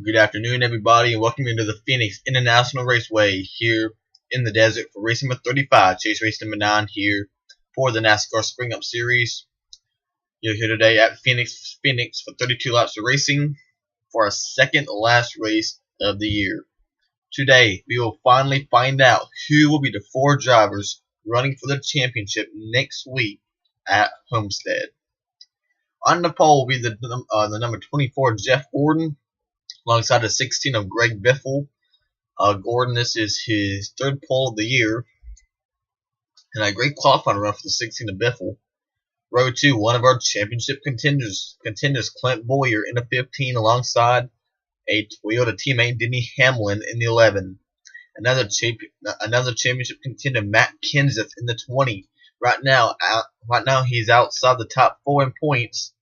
Good afternoon, everybody, and welcome into the Phoenix International Raceway here in the desert for race number 35, chase race number 9 here for the NASCAR Spring Up Series. You're here today at Phoenix for 32 laps of racing for our second last race of the year. Today, we will finally find out who will be the 4 drivers running for the championship next week at Homestead. On the pole will be the number 24, Jeff Gordon, alongside the 16 of Greg Biffle. Gordon, this is his 3rd pole of the year, and a great qualifying run for the 16 of Biffle. Row 2, one of our championship contenders Clint Boyer in the 15, alongside a Toyota teammate, Denny Hamlin, in the 11. Another championship contender, Matt Kenseth, in the 20. Right now, he's outside the top 4 in points,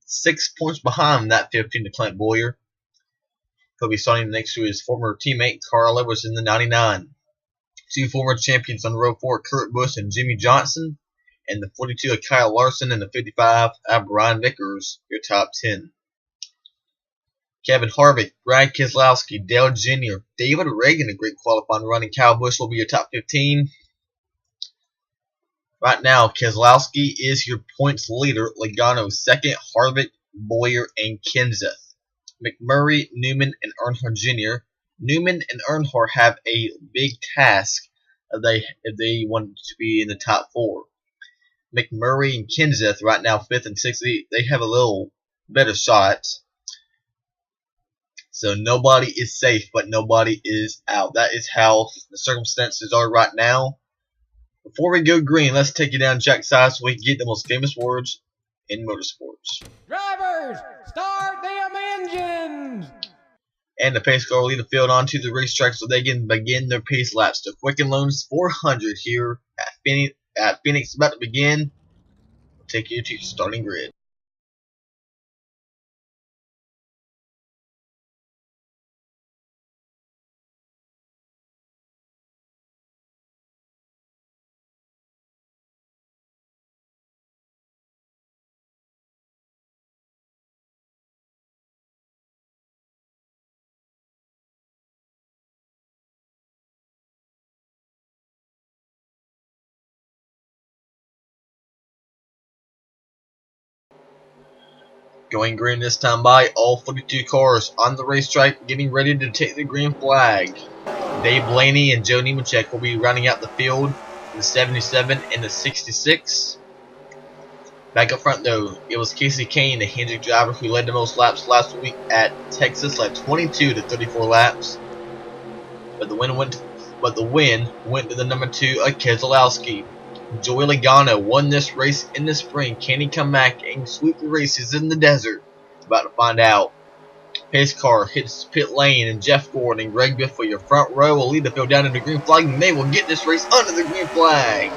6 points behind that 15 to Clint Boyer. He'll be starting next to his former teammate, Carl Edwards, in the 99. 2 former champions on row 4, Kurt Busch and Jimmy Johnson, and the 42 of Kyle Larson, and the 55 of Brian Vickers, your top 10. Kevin Harvick, Brad Keselowski, Dale Jr., David Reagan, a great qualifying run, and Kyle Busch will be your top 15. Right now, Keselowski is your points leader. Logano second, Harvick, Boyer, and Kenseth. McMurray, Newman, and Earnhardt Jr. Newman and Earnhardt have a big task if they want to be in the top 4. McMurray and Kenseth right now 5th and 6th. They have a little better shot. So nobody is safe, but nobody is out. That is how the circumstances are right now. Before we go green, let's take you down trackside so we can get the most famous words in motorsports. Drivers, start them engines! And the pace car will lead the field onto the racetrack so they can begin their pace laps. The Quicken Loans 400 here at Phoenix about to begin. We'll take you to starting grid. Going green this time by all 42 cars on the racetrack, getting ready to take the green flag. Dave Blaney and Joe Nemechek will be running out the field in the 77 and the 66. Back up front though, it was Casey Kane, the Hendrick driver, who led the most laps last week at Texas, led 22 to 34 laps. But the win went to the number 2 of Keselowski. Joey Logano won this race in the spring. Can he come back and sweep the races in the desert? About to find out. Pace car hits pit lane, and Jeff Gordon and Greg Biffle, your front row, will lead the field down to the green flag, and they will get this race under the green flag.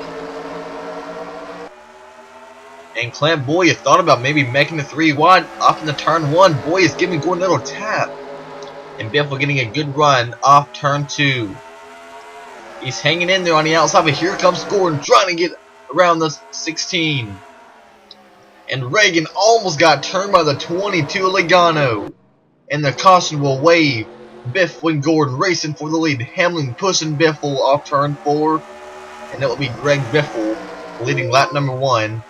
And Clint Boyer thought about maybe making the 3 wide off in the turn 1. Boy is giving Gordon a little tap. And Biffle getting a good run off turn 2. He's hanging in there on the outside, but here comes Gordon trying to get around the 16. And Reagan almost got turned by the 22 Logano. And the caution will wave. Biffle and Gordon racing for the lead. Hamlin pushing Biffle off turn 4. And that will be Greg Biffle leading lap number 1.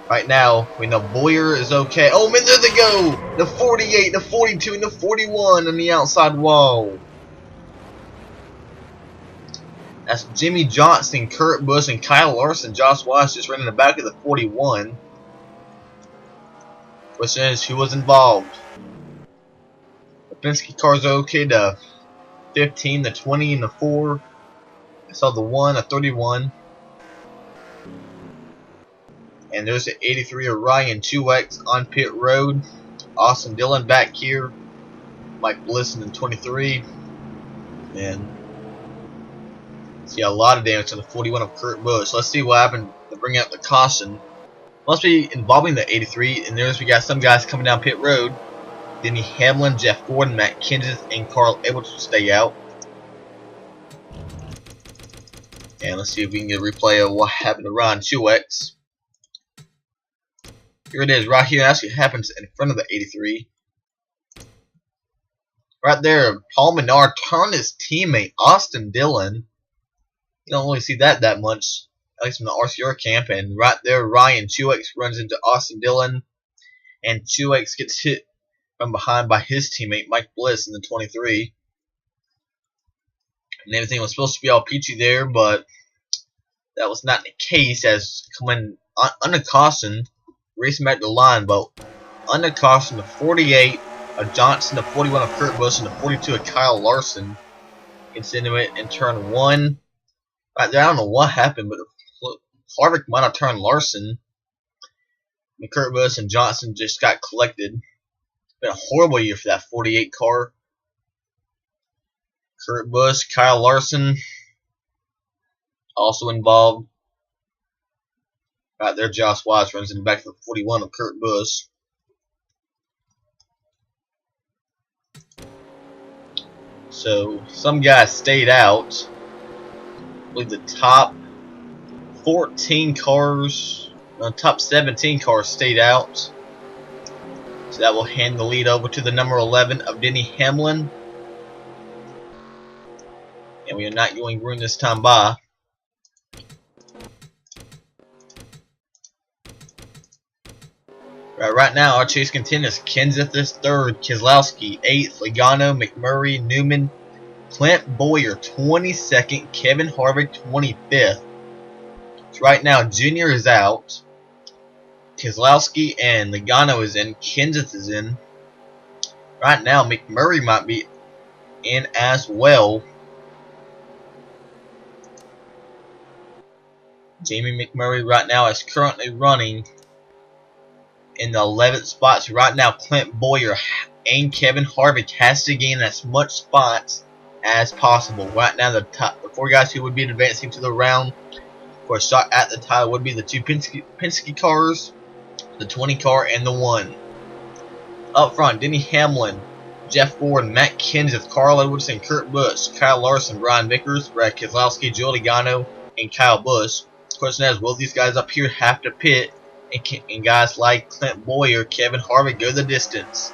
Right now, we know Boyer is okay. Oh man, there they go! The 48, the 42, and the 41 on the outside wall. That's Jimmy Johnson, Kurt Busch, and Kyle Larson. Josh Weiss just ran in the back of the 41. Question is, who was involved? The Penske cars are okay. The 15, the 20, and the 4. I saw the 1, a 31. And there's the 83 of Ryan Truex on pit road. Austin Dillon back here. Mike Bliss in the 23. And see a lot of damage to the 41 of Kurt Busch. Let's see what happened to bring out the caution. Must be involving the 83. And there's we got some guys coming down pit road. Denny Hamlin, Jeff Gordon, Matt Kenseth, and Carl Edwards will stay out. And let's see if we can get a replay of what happened to Ryan Truex. Here it is, right here. Actually happens in front of the 83. Right there, Paul Menard turned his teammate Austin Dillon. You don't really see that much, at least in the RCR camp. And right there, Ryan Truex runs into Austin Dillon, and Truex gets hit from behind by his teammate Mike Bliss in the 23. And everything was supposed to be all peachy there, but that was not the case, as coming under caution, racing back to the line, but under caution, the 48 of Johnson, the 41 of Kurt Busch, and the 42 of Kyle Larson gets into it in turn 1. Right there, I don't know what happened, but Harvick might have turned Larson. And Kurt Busch and Johnson just got collected. It's been a horrible year for that 48 car. Kurt Busch, Kyle Larson also involved. Right there, Josh Wise runs in the back of the 41 of Kurt Busch. So some guys stayed out. I believe the top 14 cars, top 17 cars stayed out. So that will hand the lead over to the number 11 of Denny Hamlin. And we are not going green this time by. Right now, our chase continues. Kenseth is 3rd, Keselowski 8th, Logano, McMurray, Newman, Clint Bowyer 22nd, Kevin Harvick 25th. So right now, Junior is out. Keselowski and Logano is in. Kenseth is in. Right now, McMurray might be in as well. Jamie McMurray right now is currently running in the 11th spot. So right now, Clint Bowyer and Kevin Harvick has to gain as much spots as possible. Right now, the 4 guys who would be advancing to the round for a shot at the title would be the 2 Penske cars, the 20 car, and the 1. Up front, Denny Hamlin, Jeff Ford, Matt Kenseth, Carl Edwards, and Kurt Busch, Kyle Larson, Brian Vickers, Brad Keselowski, Joe Logano, and Kyle Busch. The question is, will these guys up here have to pit, and guys like Clint Bowyer, Kevin Harvick go the distance?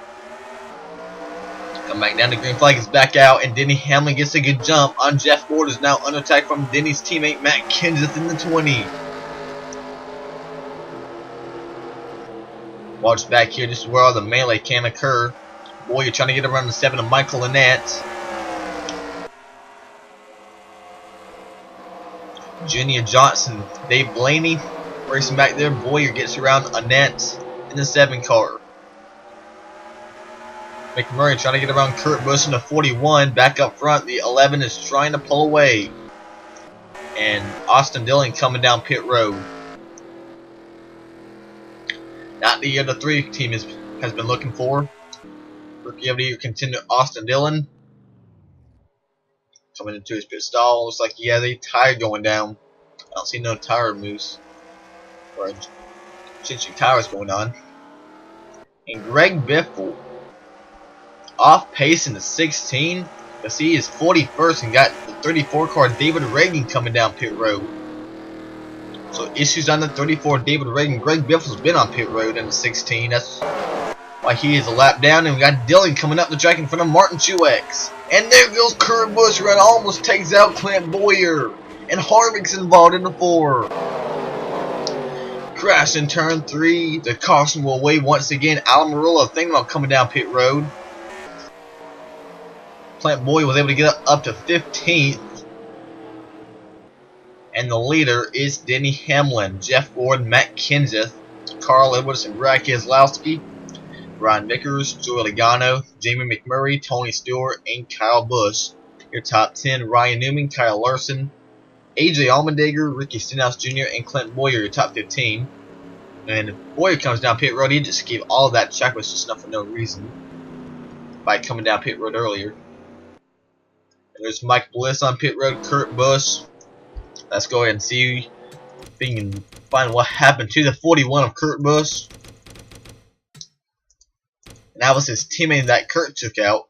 Come back down, the green flag is back out, and Denny Hamlin gets a good jump on Jeff Ford, is now under attack from Denny's teammate Matt Kenseth in the 20. Watch back here, this is where all the melee can occur. Bowyer trying to get around the 7 of Michael Annette. Junior Johnson, Dave Blaney racing back there. Bowyer gets around Annette in the 7 car. McMurray trying to get around Kurt Busch in the 41. Back up front, the 11 is trying to pull away. And Austin Dillon coming down pit road. Not the year the 3 team has been looking for. Rookie of the year contender Austin Dillon. Coming into his pit stall. Looks like he has a tire going down. I don't see no tire moves. Or changing tires going on. And Greg Biffle off pace in the 16. Because he is 41st and got the 34 car David Reagan coming down pit road. So issues on the 34 David Reagan. Greg Biffle's been on pit road in the 16. That's why he is a lap down. And we got Dillon coming up the track in front of Martin Truex. And there goes Kurt Busch, run almost takes out Clint Bowyer. And Harvick's involved in the 4. Crash in turn 3. The caution will wave once again. Almirola thinking about coming down pit road. Clint Bowyer was able to get up to 15th. And the leader is Denny Hamlin, Jeff Ford, Matt Kenseth, Carl Edwards, and Brad Keselowski, Brian Vickers, Joey Logano, Jamie McMurray, Tony Stewart, and Kyle Busch. Your top 10, Ryan Newman, Kyle Larson, AJ Allmendinger, Ricky Stenhouse Jr., and Clint Bowyer, your top 15. And if Bowyer comes down pit road, he just gave all of that track was just enough for no reason by coming down pit road earlier. And there's Mike Bliss on pit road, Kurt Busch. Let's go ahead and see if we can find what happened to the 41 of Kurt Busch. And that was his teammate that Kurt took out.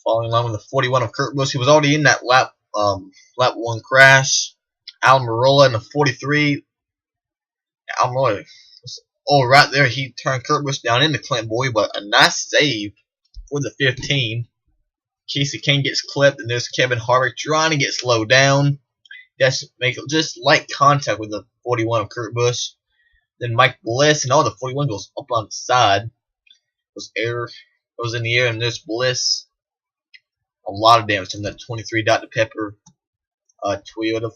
Following along with the 41 of Kurt Busch. He was already in that lap 1 crash. Almirola in the 43. Almirola, right there, he turned Kurt Busch down into Clint Bowyer, but a nice save for the 15. Casey Kane gets clipped, and there's Kevin Harvick trying to get slowed down. Make just light contact with the 41 of Kurt Busch. Then Mike Bliss and all the 41 goes up on the side. Goes in the air, and there's Bliss. A lot of damage from that 23 Dr. Pepper Toyota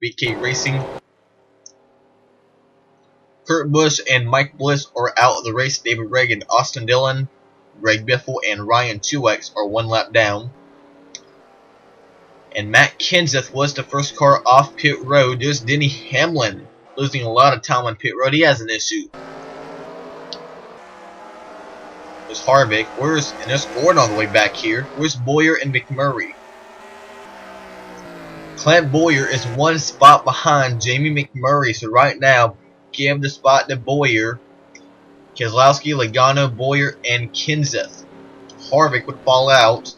BK Racing. Kurt Busch and Mike Bliss are out of the race. David Reagan, Austin Dillon, Greg Biffle, and Ryan Truex are one lap down. And Matt Kenseth was the first car off pit road. There's Denny Hamlin losing a lot of time on pit road. He has an issue. There's Harvick. And there's Gordon on the way back here. Where's Bowyer and McMurray? Clint Bowyer is one spot behind Jamie McMurray. So right now, give the spot to Bowyer. Keselowski, Logano, Bowyer, and Kenseth. Harvick would fall out.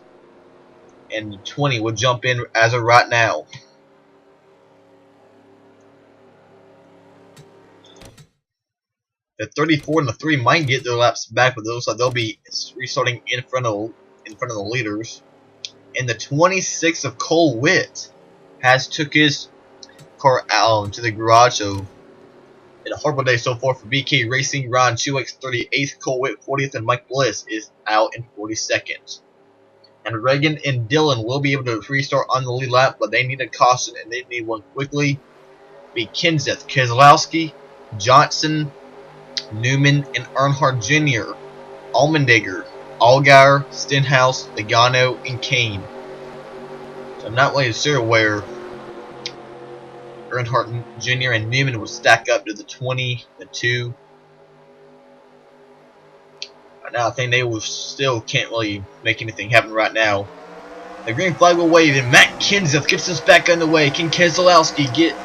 And 20 would jump in as of right now. The 34 and the 3 might get their laps back, but those they'll be restarting in front of the leaders. And the 26 of Cole Witt has took his car out to the garage. So, in a horrible day so far for BK Racing. Ron Truex 38th, Cole Witt 40th, and Mike Bliss is out in 42nd. And Reagan and Dillon will be able to restart on the lead lap, but they need a caution, and they need one quickly. Be Kenseth, Keselowski, Johnson, Newman, and Earnhardt Jr., Allmendinger, Allgaier, Stenhouse, Logano, and Kane. So I'm not really sure where Earnhardt Jr. and Newman will stack up to the 20, the 2. Right now, I think they will still can't really make anything happen right now. The green flag will wave, and Matt Kenseth gets us back on the way. Can Keselowski get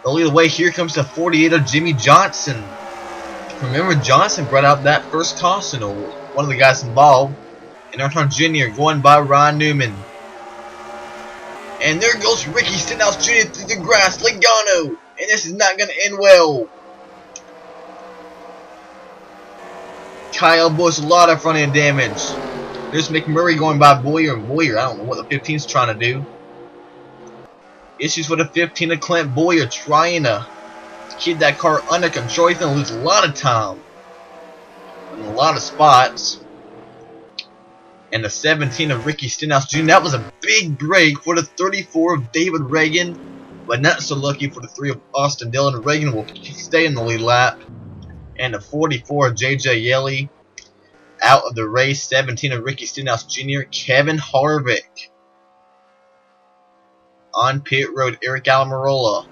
the lead away? Here comes the 48 of Jimmy Johnson. Remember, Johnson brought out that first caution, or one of the guys involved. And Earnhardt Jr. going by Ron Newman. And there goes Ricky Stenhouse Jr. through the grass. Logano. And this is not going to end well. Kyle Busch, a lot of front end damage. There's McMurray going by Bowyer. And Bowyer, I don't know what the 15's trying to do. Issues with the 15 of Clint Bowyer trying to keep that car under control. He's going to lose a lot of time in a lot of spots. And the 17 of Ricky Stenhouse Jr. That was a big break for the 34 of David Reagan, but not so lucky for the 3 of Austin Dillon. Reagan will stay in the lead lap. And the 44 of J.J. Yeley out of the race. 17 of Ricky Stenhouse Jr. Kevin Harvick on pit road. Eric Almirola.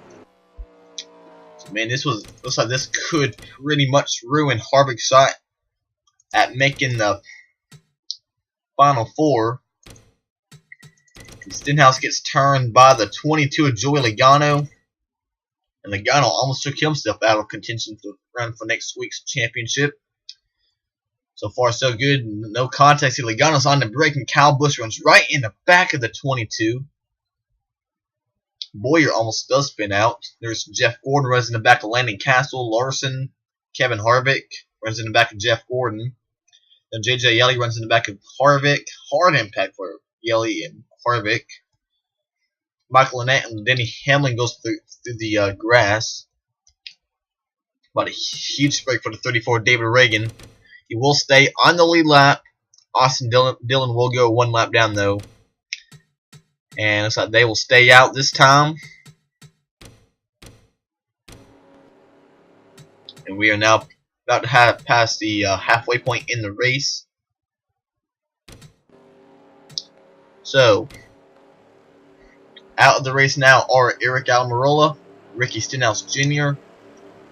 Man, looks like this could pretty much ruin Harvick's shot at making the Final 4. And Stenhouse gets turned by the 22 of Joey Logano. And Logano almost took himself out of contention to run for next week's championship. So far, so good. No contact. See, Logano's on the brake, and Kyle Busch runs right in the back of the 22. Bowyer almost does spin out. There's Jeff Gordon runs in the back of Landon Castle. Larson, Kevin Harvick runs in the back of Jeff Gordon. Then J.J. Yeley runs in the back of Harvick. Hard impact for Yeley and Harvick. Michael Annett and Denny Hamlin goes through the grass. But a huge break for the 34 David Reagan. He will stay on the lead lap. Austin Dillon will go one lap down though. And looks like they will stay out this time. And we are now about to have passed the halfway point in the race. So, out of the race now are Eric Almirola, Ricky Stenhouse Jr.,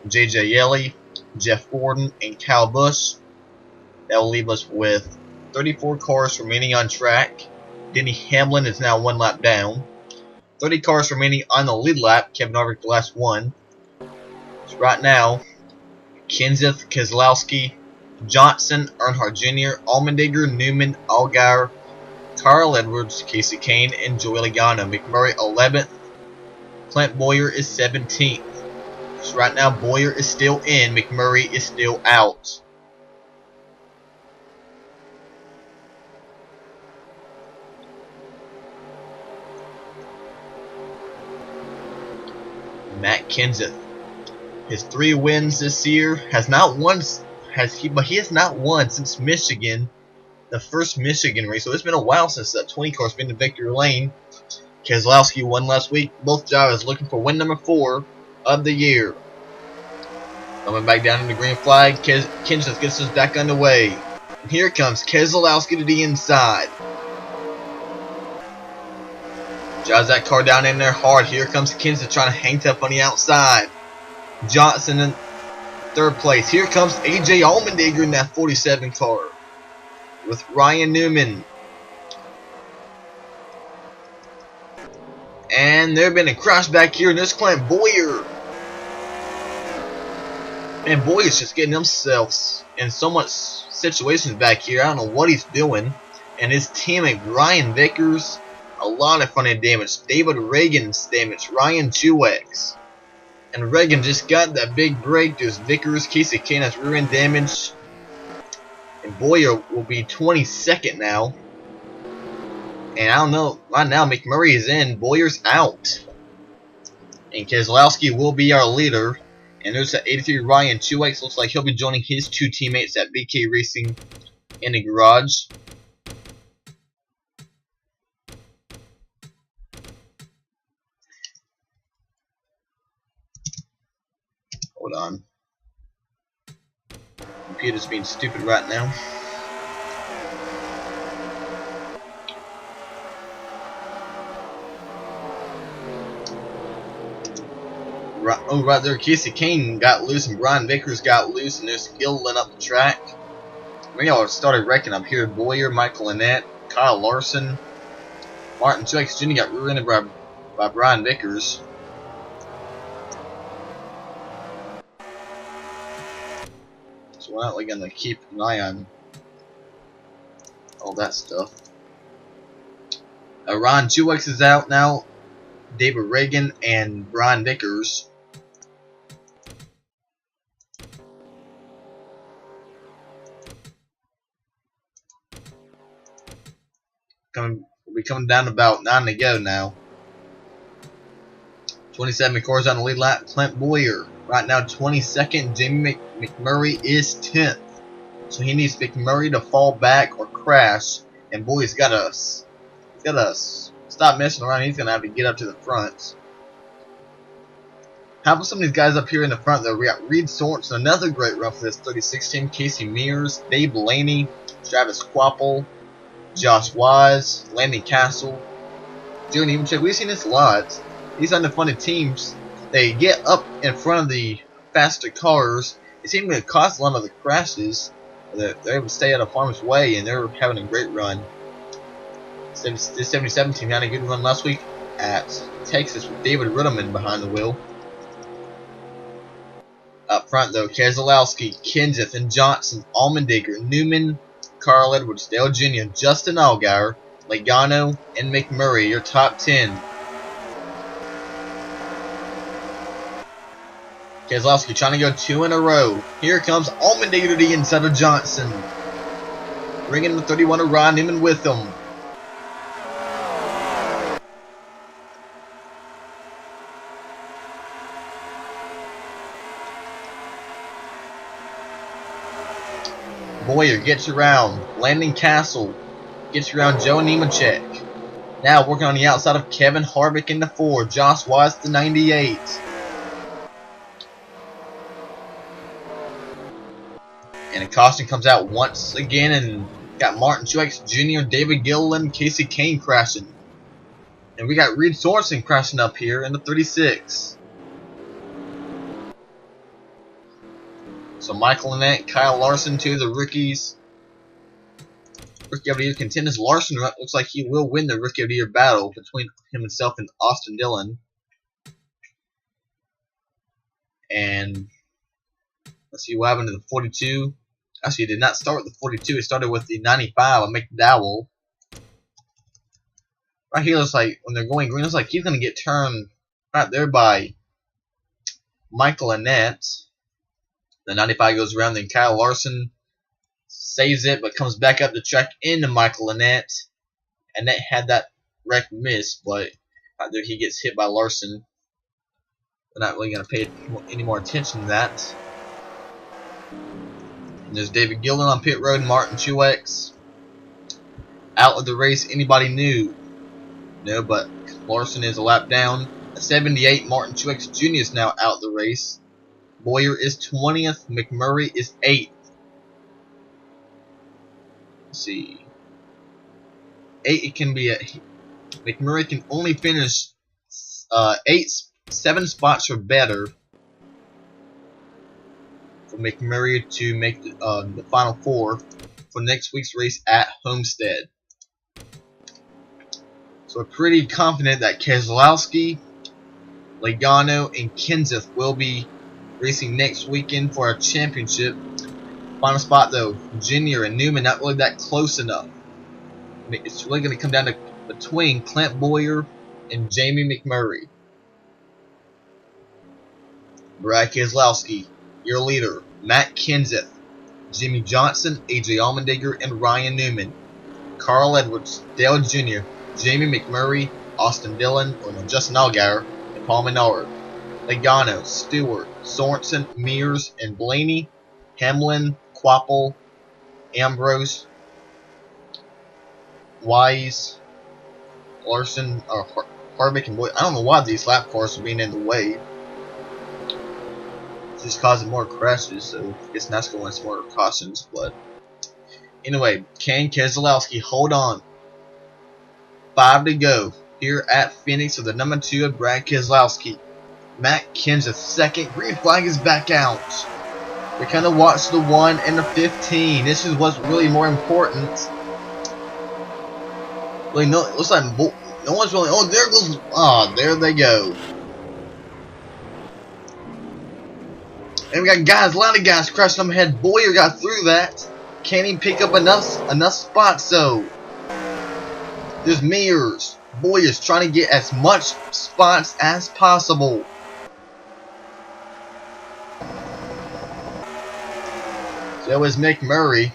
J.J. Yeley, Jeff Gordon, and Kyle Busch. That will leave us with 34 cars remaining on track. Denny Hamlin is now one lap down. 30 cars remaining on the lead lap. Kevin Harvick the last one. So right now, Kenseth, Keselowski, Johnson, Earnhardt Jr., Allmendinger, Newman, Allgaier, Carl Edwards, Casey Kane, and Joey Logano. McMurray 11th. Clint Bowyer is 17th. So right now, Bowyer is still in. McMurray is still out. Matt Kenseth. His 3 wins this year but he has not won since Michigan, the first Michigan race. So it's been a while since that 20 car's been to victory lane. Keselowski won last week. Both drivers looking for win number 4 of the year. Coming back down in the green flag, Kenseth gets us back underway. And here comes Keselowski to the inside. Drives that car down in there hard. Here comes Kenseth trying to hang tough on the outside. Johnson in 3rd place. Here comes AJ Allmendinger in that 47 car with Ryan Newman. And there been a crash back here, and there's Clint Bowyer. And Boyer's just getting himself in so much situations back here. I don't know what he's doing. And his teammate Brian Vickers, a lot of front end damage. David Reagan's damage. Ryan Truex. And Reagan just got that big break. There's Vickers. Casey Kane has rear end damage. And Bowyer will be 22nd now. And I don't know. Right now, McMurray is in. Bowyer's out. And Keselowski will be our leader. And there's that 83 Ryan Truex. Looks like he'll be joining his 2 teammates at BK Racing in the garage. Hold on. Computer's being stupid right now. Right there, Casey Kane got loose and Brian Vickers got loose, and they're skilling up the track. We all started wrecking up here. Bowyer, Michael Annette, Kyle Larson, Martin Truex Jr. got rear-ended by Brian Vickers. So we're not really going to keep an eye on all that stuff. Ron Truex is out now. David Reagan and Brian Vickers. We'll be coming down to about 9 to go now. 27 cars on the lead lap. Clint Bowyer right now 22nd. Jamie McMurray is 10th. So he needs McMurray to fall back or crash. And Bowyer's got to stop messing around. He's going to have to get up to the front. How about some of these guys up here in the front though? We got Reed Sorensen, another great run for this 36 team. Casey Mears, Dave Blaney, Travis Quapple, Josh Wise, Landon Castle, Joe Nemechek. We've seen this a lot. These underfunded teams, they get up in front of the faster cars. It seems to cause a lot of the crashes. They're able to stay out of harm's way, and they're having a great run. This 77 team had a good run last week at Texas with David Riddleman behind the wheel. Up front though, Keselowski, Kenseth, and Johnson, Allmendinger, Newman, Carl Edwards, Dale Jr., Justin Allgaier, Logano, and McMurray, your top 10. Keselowski trying to go 2 in a row. Here comes Allmendinger to the inside of Johnson. Bringing the 31 of Ryan Newman with him. Bowyer gets around. Landon Castle gets around Joe Nemechek. Now working on the outside of Kevin Harvick in the 4. Josh Wise the 98. And a caution comes out once again, and got Martin Truex Jr., David Gilliland, Casey Kane crashing. And we got Reed Sorensen crashing up here in the 36. So Michael Annette, Kyle Larson, 2 of the rookies. Rookie of the Year contenders. Larson looks like he will win the Rookie of the Year battle between himself and Austin Dillon. And let's see what happened to the 42. Actually, it did not start with the 42. It started with the 95 of McDowell. Right here looks like, when they're going green, looks like he's going to get turned right there by Michael Annette. The 95 goes around, then Kyle Larson saves it, but comes back up the track into Michael Annette. Annette had that wreck miss, but right there he gets hit by Larson. We're not really going to pay any more attention to that. And there's David Gillen on pit road, Martin Truex. Out of the race, anybody new? No, but Larson is a lap down. 78, Martin Truex Jr. is now out of the race. Bowyer is 20th, McMurray is 8th. Let's see. 8, it can be a... McMurray can only finish 7 spots or better for McMurray to make the final 4 for next week's race at Homestead. So we're pretty confident that Keselowski, Logano, and Kenseth will be racing next weekend for our championship. Final spot though, Junior and Newman not really that close enough. It's really going to come down to between Clint Bowyer and Jamie McMurray. Brad Keselowski, your leader. Matt Kenseth, Jimmy Johnson, AJ Allmendinger, and Ryan Newman. Carl Edwards, Dale Jr., Jamie McMurray, Austin Dillon, Justin Allgaier, and Paul Menard. Logano, Stewart, Sorensen, Mears, and Blaney. Hamlin, Quapple, Ambrose, Wise, Larson, Harvick, and Boyd. I don't know why these lap cars are being in the way. It's just causing more crashes, so I guess NASCAR wants more cautions. But anyway, can Keselowski hold on? 5 to go here at Phoenix with the number 2 of Brad Keselowski. Matt Kenseth second. Green flag is back out. We kind of watched the 1 and the 15. This is what's really more important. Like, no, it looks like no one's really. Oh, there goes. Ah, there they go. And we got guys, a lot of guys crashing them ahead. Bowyer got through that. Can't even pick up enough spots though. There's Mears. Bowyer's trying to get as much spots as possible. So is McMurray.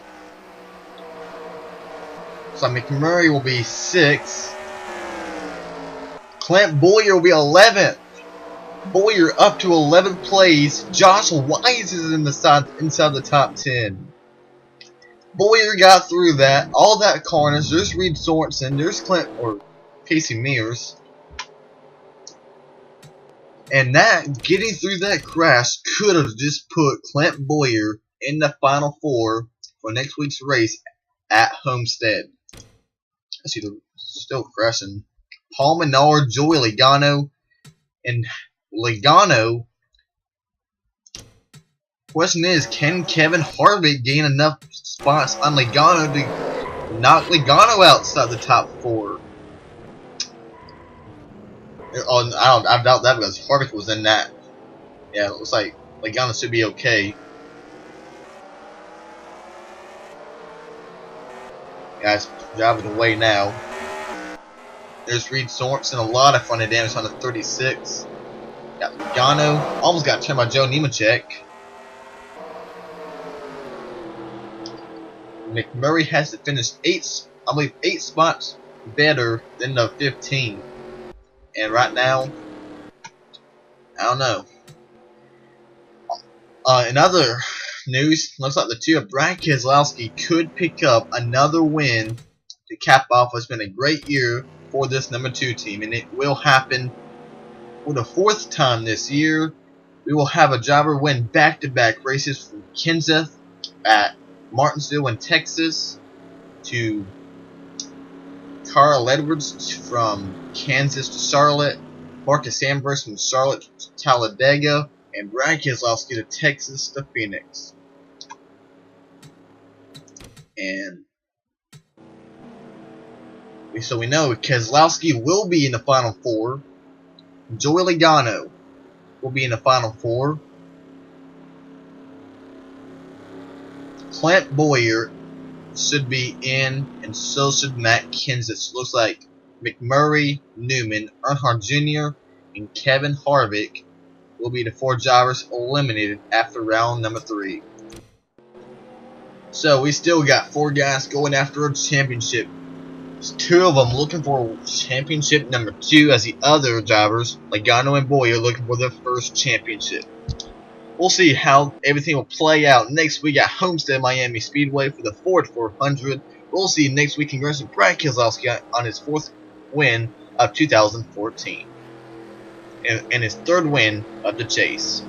So McMurray will be 6th. Clint Bowyer will be 11th. Bowyer up to 11th place. Josh Wise is inside the top 10. Bowyer got through that. All that carnage. There's Reed Sorensen. There's Clint or Casey Mears. And that getting through that crash could have just put Clint Bowyer in the final 4 for next week's race at Homestead. I see they're still crashing. Paul Menard, Joey Logano, and Logano. Question is, can Kevin Harvick gain enough spots on Logano to knock Logano outside the top 4? Oh, I doubt that because Harvick was in that. Yeah, it looks like Logano should be okay. Guys, driving away now. There's Reed Sorensen, a lot of fronted damage on the 36. Got Logano, almost got turned by Joe Nemechek. McMurray has to finish 8 spots better than the 15. And right now, I don't know. In other news, looks like the 2 of Brad Keselowski could pick up another win to cap off what's been a great year for this number 2 team, and it will happen for the 4th time this year. We will have a driver win back-to-back races from Kenseth at Martinsville in Texas to Carl Edwards from Kansas to Charlotte, Marcus Ambrose from Charlotte to Talladega, and Brad Keselowski to Texas to Phoenix. And so we know Keselowski will be in the final 4. Joey Logano will be in the final 4. Clint Bowyer should be in, and so should Matt Kenseth. Looks like McMurray, Newman, Earnhardt Jr., and Kevin Harvick will be the 4 drivers eliminated after round number 3. So we still got 4 guys going after a championship. Two of them looking for championship number 2, as the other drivers, like Gano and Boy, are looking for their first championship. We'll see how everything will play out next week at Homestead Miami Speedway for the Ford 400. We'll see next week. Congrats to Brad Keselowski on his 4th win of 2014 and his 3rd win of the chase.